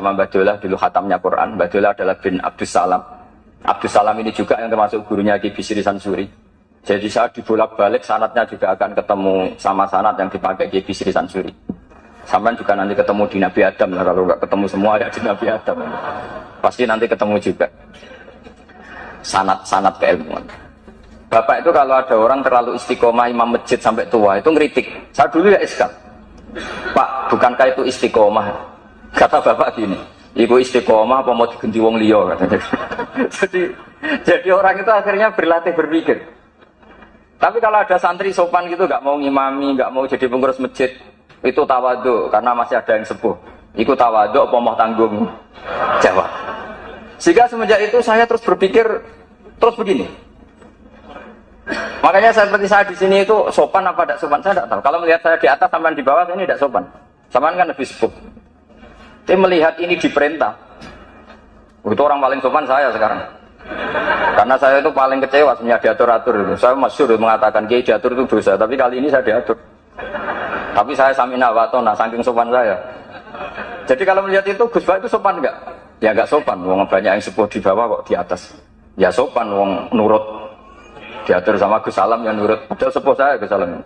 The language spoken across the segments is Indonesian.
sama Mbah Dolah dulu khatamnya Quran. Mbah Dolah adalah bin Abdus Salam. Abdus Salam ini juga yang termasuk gurunya Ki Bisri Sansuri. Jadi saya dibolak-balik sanadnya juga akan ketemu sama sanad yang dipakai Ki Bisri Sansuri. Sampai juga nanti ketemu di Nabi Adam lah, kalau nggak ketemu semua ya di Nabi Adam. Pasti nanti ketemu juga sanad keilmuan. Bapak itu kalau ada orang terlalu istiqomah imam masjid sampai tua itu ngeritik. Saya dulu ya iskal. Pak, bukankah itu istiqomah? Kata bapak gini, ibu istiqomah apa mau diganti wong liya katanya. jadi orang itu akhirnya berlatih berpikir. Tapi kalau ada santri sopan gitu nggak mau ngimami, nggak mau jadi pengurus masjid, itu tawadhu karena masih ada yang sepuh. Ikut tawadhu apa mau tanggung jawab. Sehingga semenjak itu saya terus berpikir terus begini. Makanya seperti saya di sini itu sopan apa tidak sopan saya tidak tahu. Kalau melihat saya di atas sampai di bawah ini tidak sopan. Sampean kan lebih sepuh. Tapi melihat ini diperintah. Itu orang paling sopan saya sekarang. Karena saya itu paling kecewa sebenarnya diatur-atur itu. Saya masyhur mengatakan kiai diatur itu dosa, tapi kali ini saya diatur. Tapi saya samina wa ta'na saking sopan saya. Jadi kalau melihat itu Gus Bak itu sopan enggak? Ya enggak sopan. Wong banyak yang sepuh di bawah kok di atas. Ya sopan wong nurut. Diatur sama Gus Salam yang nurut. Padahal sepuh saya Gus Salam.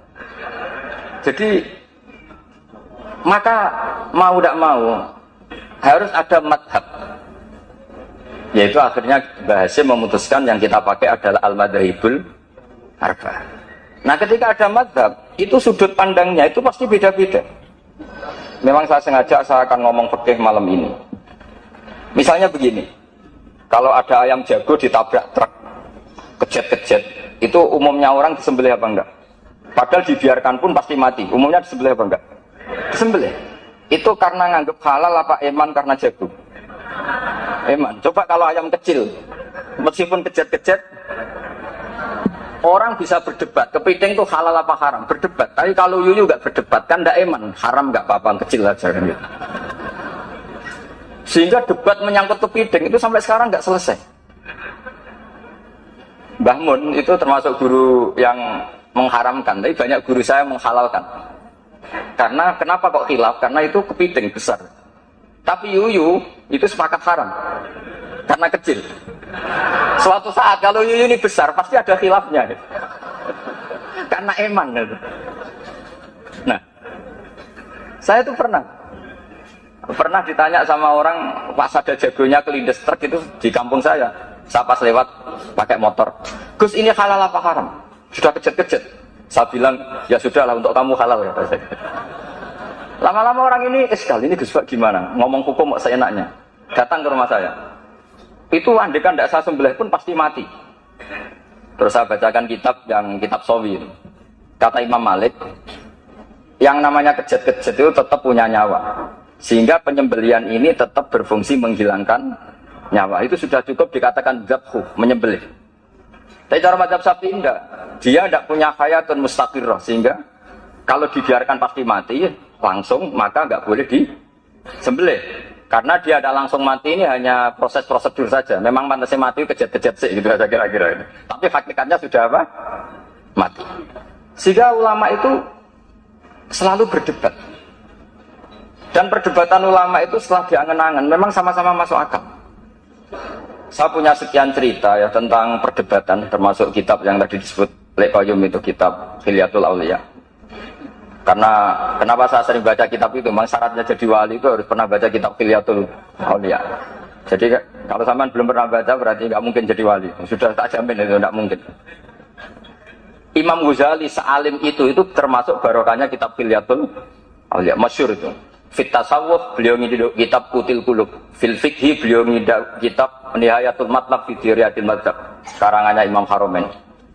Jadi maka mau tidak mau harus ada madhab. Yaitu akhirnya Mbah Hasyim memutuskan yang kita pakai adalah al-madhahibul arba'ah. Nah ketika ada madhab, itu sudut pandangnya itu pasti beda-beda. Memang saya sengaja saya akan ngomong fikih malam ini. Misalnya begini, kalau ada ayam jago ditabrak truk, kejet-kejet, itu umumnya orang disembelih apa enggak? Padahal dibiarkan pun pasti mati. Umumnya disembelih apa enggak? Disembelih. Itu karena nganggep halal apa eman karena jago? Eman. Coba kalau ayam kecil, meskipun kejet-kejet, orang bisa berdebat. Kepiting itu halal apa haram? Berdebat. Tapi kalau yuyu nggak berdebat, kan nggak eman. Haram nggak apa-apa, kecil aja kan gitu. Sehingga debat menyangkut kepiting itu sampai sekarang nggak selesai. Mbah Mun itu termasuk guru yang mengharamkan, tapi banyak guru saya menghalalkan. Karena kenapa kok khilaf? Karena itu kepiting besar. Tapi yuyu itu sepakat haram karena kecil. Suatu saat kalau yuyu ini besar pasti ada khilafnya gitu. Karena eman gitu. Nah, saya itu pernah ditanya sama orang pas ada jagonya kelindes truk itu di kampung saya. Saya pas lewat pakai motor, Gus ini halal apa haram? Sudah kejet-kejet. Saya bilang ya sudahlah untuk kamu halal ya. Lama-lama orang ini sekali ini Gus Bak gimana? Ngomong hukum seenaknya. Datang ke rumah saya. Itu andekan tidak saya sembelih pun pasti mati. Terus saya bacakan kitab Sawi itu. Kata Imam Malik, yang namanya kejet-kejet itu tetap punya nyawa. Sehingga penyembelian ini tetap berfungsi menghilangkan nyawa. Itu sudah cukup dikatakan dzabhu, menyembelih. Tapi cara mazhab Syafi'i enggak. Dia tidak punya hayatun mustaqirrah sehingga kalau dibiarkan pasti mati langsung, maka nggak boleh disembelih. Karena dia ada langsung mati ini hanya proses prosedur saja. Memang pantasnya mati kejet-kejet sih gitu aja kira-kira ini. Tapi hakikatnya sudah apa? Mati. Sehingga ulama itu selalu berdebat. Dan perdebatan ulama itu setelah diangen-angen memang sama-sama masuk akal. Saya punya sekian cerita ya tentang perdebatan, termasuk kitab yang tadi disebut Al-Qayyum itu kitab Hilyatul Auliya. Karena kenapa saya sering baca kitab itu? Memang syaratnya jadi wali itu harus pernah baca kitab Hilyatul Auliya. Jadi kalau sampean belum pernah baca berarti nggak mungkin jadi wali. Sudah tak jamin itu nggak mungkin. Imam Ghazali sealim itu termasuk barokahnya kitab Hilyatul Auliya, masyhur itu. Fit tasawuf beliau ngiduk kitab Qutil Qulub. Fil fikhi beliau ngiduk kitab Nihayatul Matlab fi Diriyatil Madzhab karangannya Imam Haramain.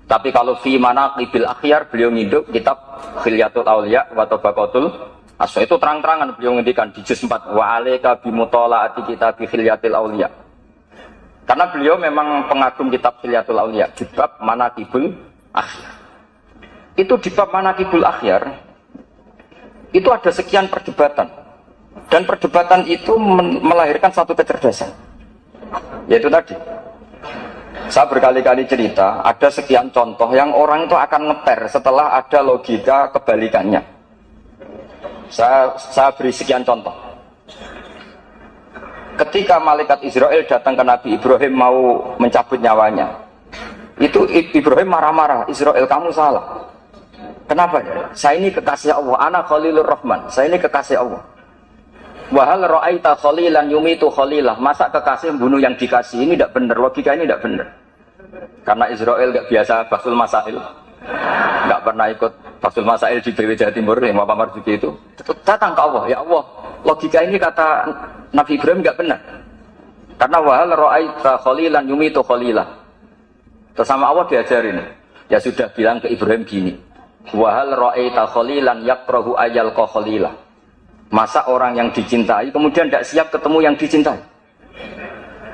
Tapi kalau fi manaqibil akhyar beliau ngiduk kitab Hilyatul Auliya wa Tabaqatul Asy. Itu terang-terangan beliau ngendikan di juz 4 wa alaika bi mutalaati kitab Hilyatil Auliya. Karena beliau memang pengagum kitab Hilyatul Auliya di bab manaqibul akhyar. Itu di bab manaqibul akhyar itu ada sekian perdebatan. Dan perdebatan itu melahirkan satu kecerdasan. Yaitu tadi saya berkali-kali cerita, ada sekian contoh yang orang itu akan ngeper setelah ada logika kebalikannya. Saya beri sekian contoh. ketika malaikat Israel datang ke Nabi Ibrahim mau mencabut nyawanya, itu Ibrahim marah-marah, Israel kamu salah. Kenapa ya? Saya ini kekasih Allah, ana Khalilur Rahman, saya ini kekasih Allah. Wahal ra'aita khalilan yumitu khalilah, masa kekasih membunuh yang dikasih, ini tidak benar, logika ini tidak benar. Karena Israel nggak biasa basul masail, nggak pernah ikut basul masail di BW Jawa Timur yang Bapak Marzuki itu, datang ke Allah, ya Allah, logika ini kata Nabi Ibrahim nggak benar. Karena wahal ra'aita khalilan yumitu khalilah. Terus sama Allah diajarin, ya sudah bilang ke Ibrahim gini, wahal ra'aita khalilan yakrahu ayal khalilah. Masa orang yang dicintai kemudian tidak siap ketemu yang dicintai.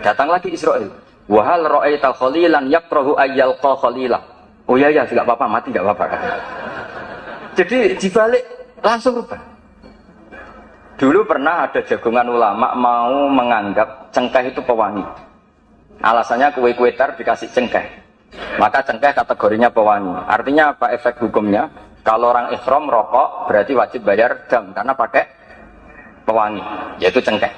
Datang lagi Israel, wahal ra'aita khalilan yakrahu ayal khalilah. Oh ya ya, enggak apa-apa, mati enggak apa-apa. Jadi dibalik langsung rubah. Dulu pernah ada jagongan ulama mau menganggap cengkeh itu pewangi. Alasannya kue-kue tar dikasih cengkeh. Maka cengkeh kategorinya pewangi. Artinya apa efek hukumnya? Kalau orang ihram rokok berarti wajib bayar dam karena pakai pewangi, yaitu cengkeh.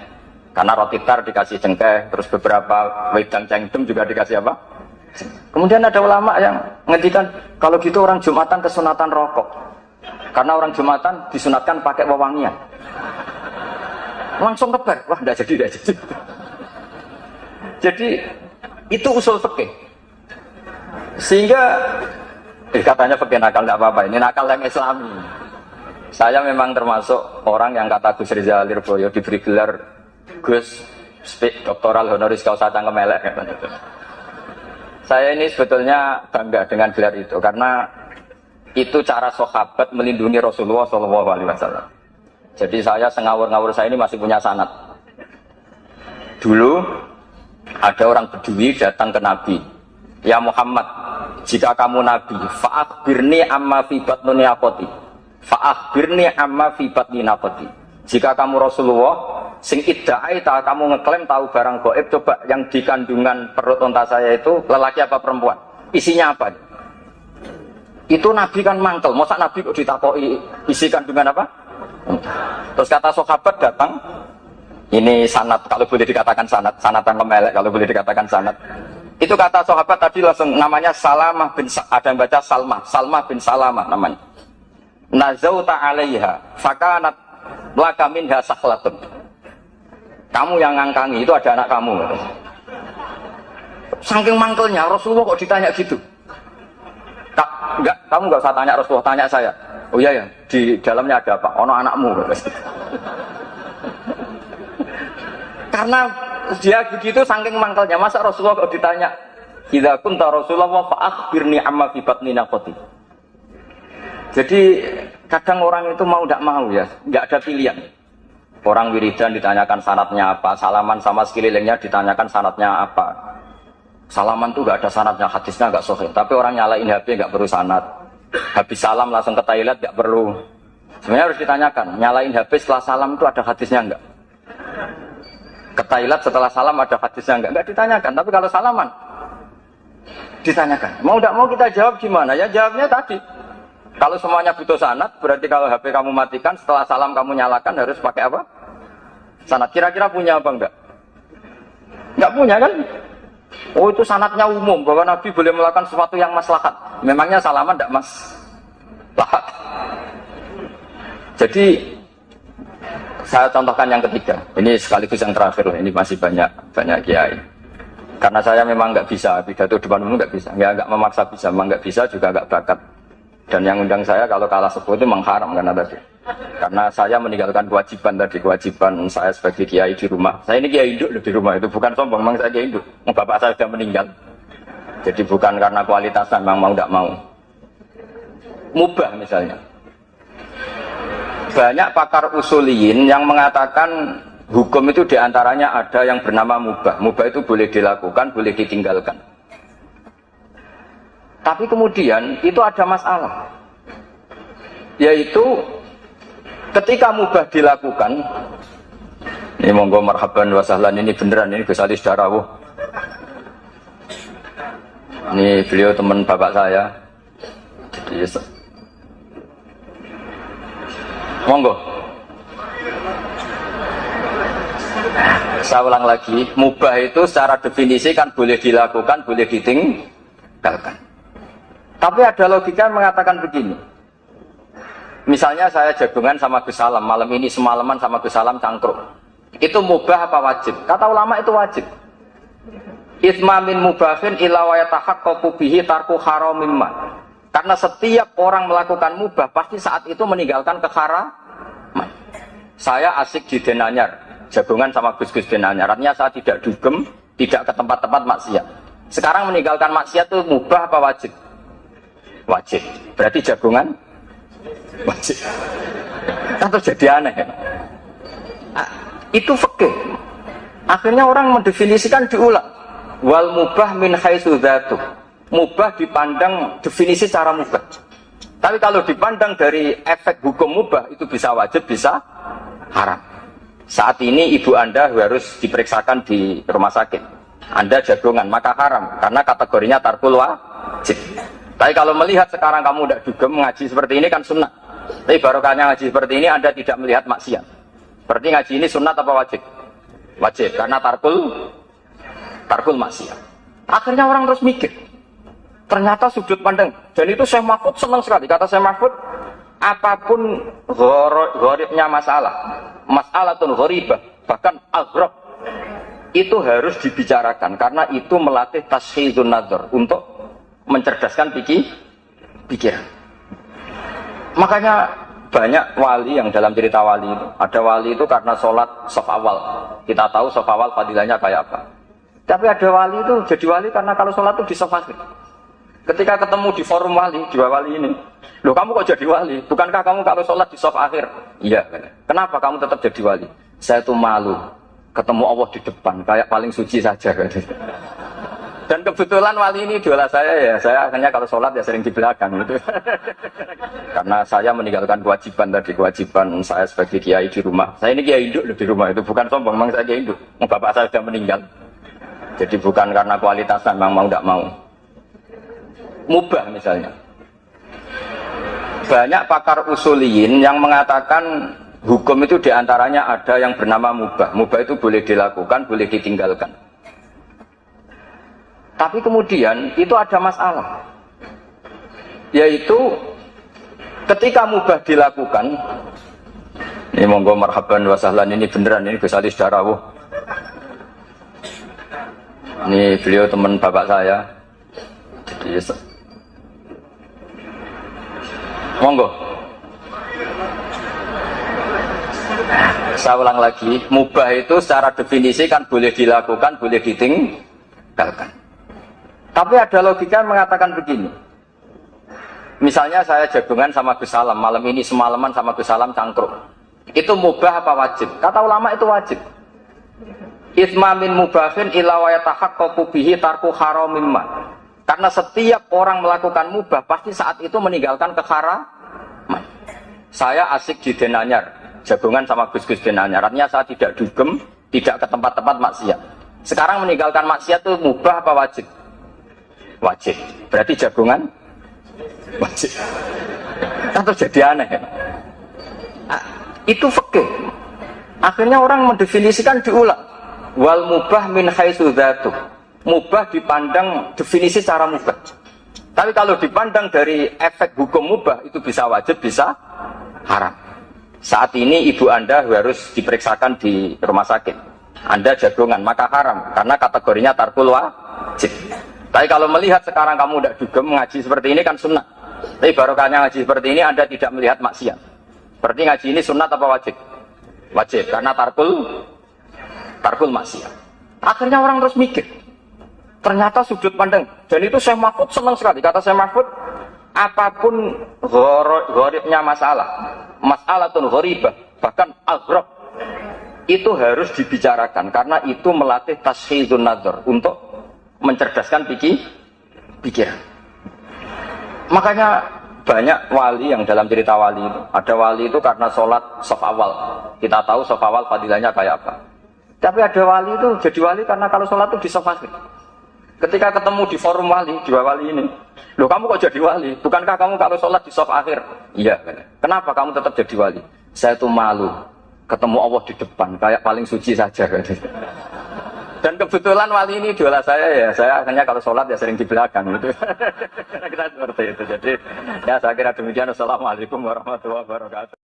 Karena roti tar dikasih cengkeh, terus beberapa wedang cengdem juga dikasih apa? Kemudian ada ulama yang ngendikan kalau gitu orang Jumatan kesunatan rokok. Karena orang Jumatan disunatkan pakai wewangian. Langsung kebar, wah enggak jadi. Jadi itu usul fikih. Sehingga katanya fikih nakal enggak apa-apa, ini nakal yang Islami. Saya memang termasuk orang yang kata Gus Rizal Lirboyo diberi gelar Gus Doktoral Honoris Causa Cangkem Elek. Saya ini sebetulnya bangga dengan gelar itu karena itu cara sahabat melindungi Rasulullah SAW. Jadi saya sengawur-ngawur saya ini masih punya sanad. Dulu ada orang Bedui datang ke Nabi, ya Muhammad, jika kamu Nabi, fa'akhbirni amma fi batni naqati. Fa'akhbirni amma fi batni naqati. Jika kamu Rasulullah, sing idda'aita, kamu ngeklaim tahu barang gaib, coba yang di kandungan perut unta saya itu lelaki apa perempuan? Isinya apa? Itu Nabi kan mangkel, masa Nabi kok ditakoki isi kandungan apa? Terus kata sahabat datang, ini sanad, kalau boleh dikatakan sanad, sanad yang kemelek, kalau boleh dikatakan sanad. Itu kata sahabat tadi langsung namanya Salamah bin ada yang baca Salmah bin Salamah namanya. Nazauta 'alaiha fakanat laka minha sakhlatun. Kamu yang ngangkangi itu ada anak kamu. Saking mangkelnya Rasulullah kok ditanya gitu. Enggak, kamu enggak usah tanya Rasulullah, tanya saya. Oh iya ya, di dalamnya ada apa? Ono anakmu. Karena dia begitu saking mangkelnya, masa Rasulullah kok ditanya, "Idza kunta Rasulullah fa akhbirni amma fi batni naqati." Jadi kadang orang itu mau tidak mau ya, nggak ada pilihan. Orang wiridan ditanyakan sanatnya apa, salaman sama sekelilingnya ditanyakan sanatnya apa. Salaman tuh nggak ada sanatnya, hadisnya nggak sahih. Tapi orang nyalain HP nggak perlu sanat. Habis salam langsung ke toilet nggak perlu. Sebenarnya harus ditanyakan, nyalain HP setelah salam itu ada hadisnya nggak? Ke toilet setelah salam ada hadisnya nggak? Nggak ditanyakan. Tapi kalau salaman ditanyakan. Mau tidak mau kita jawab gimana? Ya jawabnya tadi. Kalau semuanya butuh sanad, berarti kalau HP kamu matikan, setelah salam kamu nyalakan harus pakai apa? Sanad. Kira-kira punya apa enggak? Enggak punya kan? Oh itu sanadnya umum, bahwa Nabi boleh melakukan sesuatu yang maslahat. Memangnya salaman enggak maslahat? Jadi, saya contohkan yang ketiga. Ini sekaligus yang terakhir, ini masih banyak kiai. Karena saya memang enggak bisa, pidato depan umum enggak bisa. Enggak memaksa bisa, memang enggak bisa, juga enggak bakat. Dan yang undang saya kalau kalah sepuh itu mengharam karena tadi. Karena saya meninggalkan kewajiban saya sebagai kiai di rumah. Saya ini kiai induk di rumah, itu bukan sombong, memang saya kiai induk. Bapak saya sudah meninggal. Jadi bukan karena kualitasnya, memang mau tidak mau. Mubah misalnya. Banyak pakar usuliyin yang mengatakan hukum itu diantaranya ada yang bernama mubah. Mubah itu boleh dilakukan, boleh ditinggalkan. Tapi kemudian itu ada masalah, yaitu ketika mubah dilakukan, ini monggo marhaban wa sahlan, ini beneran, ini Gus Ali Darawuh, ini beliau teman bapak saya, jadi monggo. Saya ulang lagi, mubah itu secara definisi kan boleh dilakukan, boleh ditinggalkan. Tapi ada logika yang mengatakan begini. Misalnya saya jagungan sama Gus Salam, malam ini semalaman sama Gus Salam cangkruk. Itu mubah apa wajib? Kata ulama itu wajib. Itsma min mubahin illa wa yatahaqqaqu bihi tarku haramin ma. Karena setiap orang melakukan mubah pasti saat itu meninggalkan keharaman. Saya asik di Denanyar, jagungan sama Gus-Gus Denanyar. Artinya saya tidak dugem, tidak ke tempat-tempat maksiat. Sekarang meninggalkan maksiat itu mubah apa wajib? Wajib. Berarti jagungan wajib. Atau jadi aneh kan? Itu fikih. Akhirnya orang mendefinisikan diulang. Wal mubah min haitsu dzatuh. Mubah dipandang definisi secara mubah. Tapi kalau dipandang dari efek hukum mubah itu bisa wajib, bisa haram. Saat ini ibu Anda harus diperiksakan di rumah sakit. Anda jagongan, maka haram karena kategorinya tarkul wajib. Tapi kalau melihat sekarang kamu tidak dugem ngaji seperti ini kan sunnah. Tapi barokahnya ngaji seperti ini Anda tidak melihat maksiat. Berarti ngaji ini sunnah apa wajib? Wajib karena tarkul maksiat. Akhirnya orang terus mikir. Ternyata sudut pandang. Dan itu Syekh Mahfud senang sekali. Kata Syekh Mahfud, apapun gharibnya masalatun gharibah, bahkan aghrab, itu harus dibicarakan karena itu melatih tashkhizun nazar untuk mencerdaskan pikiran. Makanya banyak wali yang dalam cerita wali itu, ada wali itu karena sholat shaf awal. Kita tahu shaf awal fadilahnya kayak apa. Tapi ada wali itu jadi wali karena kalau sholat itu di shaf akhir. Ketika ketemu di forum wali, dua wali ini, loh kamu kok jadi wali? Bukankah kamu kalau sholat di shaf akhir? Iya. Kenapa kamu tetap jadi wali? Saya tuh malu ketemu Allah di depan, kayak paling suci saja. Dan kebetulan wali ini idola saya ya, saya akhirnya kalau sholat ya sering di belakang gitu. Karena saya meninggalkan kewajiban saya sebagai kiai di rumah. Saya ini kiai induk di rumah, itu bukan sombong, memang saya kiai induk. Bapak saya sudah meninggal. Jadi bukan karena kualitasnya, memang mau tidak mau. Mubah misalnya. Banyak pakar usuliyin yang mengatakan hukum itu diantaranya ada yang bernama mubah. Mubah itu boleh dilakukan, boleh ditinggalkan. Tapi kemudian itu ada masalah. Yaitu ketika mubah dilakukan, ini monggo marhaban wa sahlan, ini beneran, ini Gus Ali Darawuh. Ini beliau teman bapak saya. Jadi monggo. Saya ulang lagi, mubah itu secara definisi kan boleh dilakukan, boleh ditinggalkan. Tapi ada logika yang mengatakan begini. Misalnya saya jagungan sama Gus Salam, malam ini semalaman sama Gus Salam cangkruk. Itu mubah apa wajib? Kata ulama itu wajib. Itsma min mubahin illa wa yatahaqqaqu bihi tarku haramin ma. Karena setiap orang melakukan mubah pasti saat itu meninggalkan keharaman. Saya asik di Denanyar, jagungan sama Gus-Gus Denanyar. Artinya saya tidak dugem, tidak ke tempat-tempat maksiat. Sekarang meninggalkan maksiat itu mubah apa wajib? Wajib. Berarti jagungan wajib. Atau jadi aneh kan? Itu fikih. Akhirnya orang mendefinisikan diulang. Wal mubah min haitsu dzatuh. Mubah dipandang definisi secara mubah. Tapi kalau dipandang dari efek hukum mubah itu bisa wajib, bisa haram. Saat ini ibu Anda harus diperiksakan di rumah sakit. Anda jagongan, maka haram karena kategorinya tarkul wajib. Tapi kalau melihat sekarang kamu tidak dugem ngaji seperti ini kan sunnah. Tapi barokahnya ngaji seperti ini Anda tidak melihat maksiat. Berarti ngaji ini sunnah apa wajib? Wajib karena tarkul maksiat. Akhirnya orang terus mikir. Ternyata sudut pandang. Dan itu Syekh Mahfud senang sekali. Kata Syekh Mahfud, apapun gharibnya masalatun gharibah, bahkan aghrab, itu harus dibicarakan karena itu melatih tashkhizun nazar untuk mencerdaskan pikiran. Makanya banyak wali yang dalam cerita wali itu, ada wali itu karena sholat shaf awal. Kita tahu shaf awal fadilahnya kayak apa. Tapi ada wali itu jadi wali karena kalau sholat itu di shaf akhir. Ketika ketemu di forum wali, dua wali ini, loh kamu kok jadi wali? Bukankah kamu kalau sholat di shaf akhir? Iya. Kenapa kamu tetap jadi wali? Saya tuh malu ketemu Allah di depan, kayak paling suci saja. Dan kebetulan wali ini idola saya ya, saya akhirnya kalau sholat ya sering di belakang gitu. Kita seperti itu. Jadi ya saya kira demikian. Assalamualaikum warahmatullahi wabarakatuh.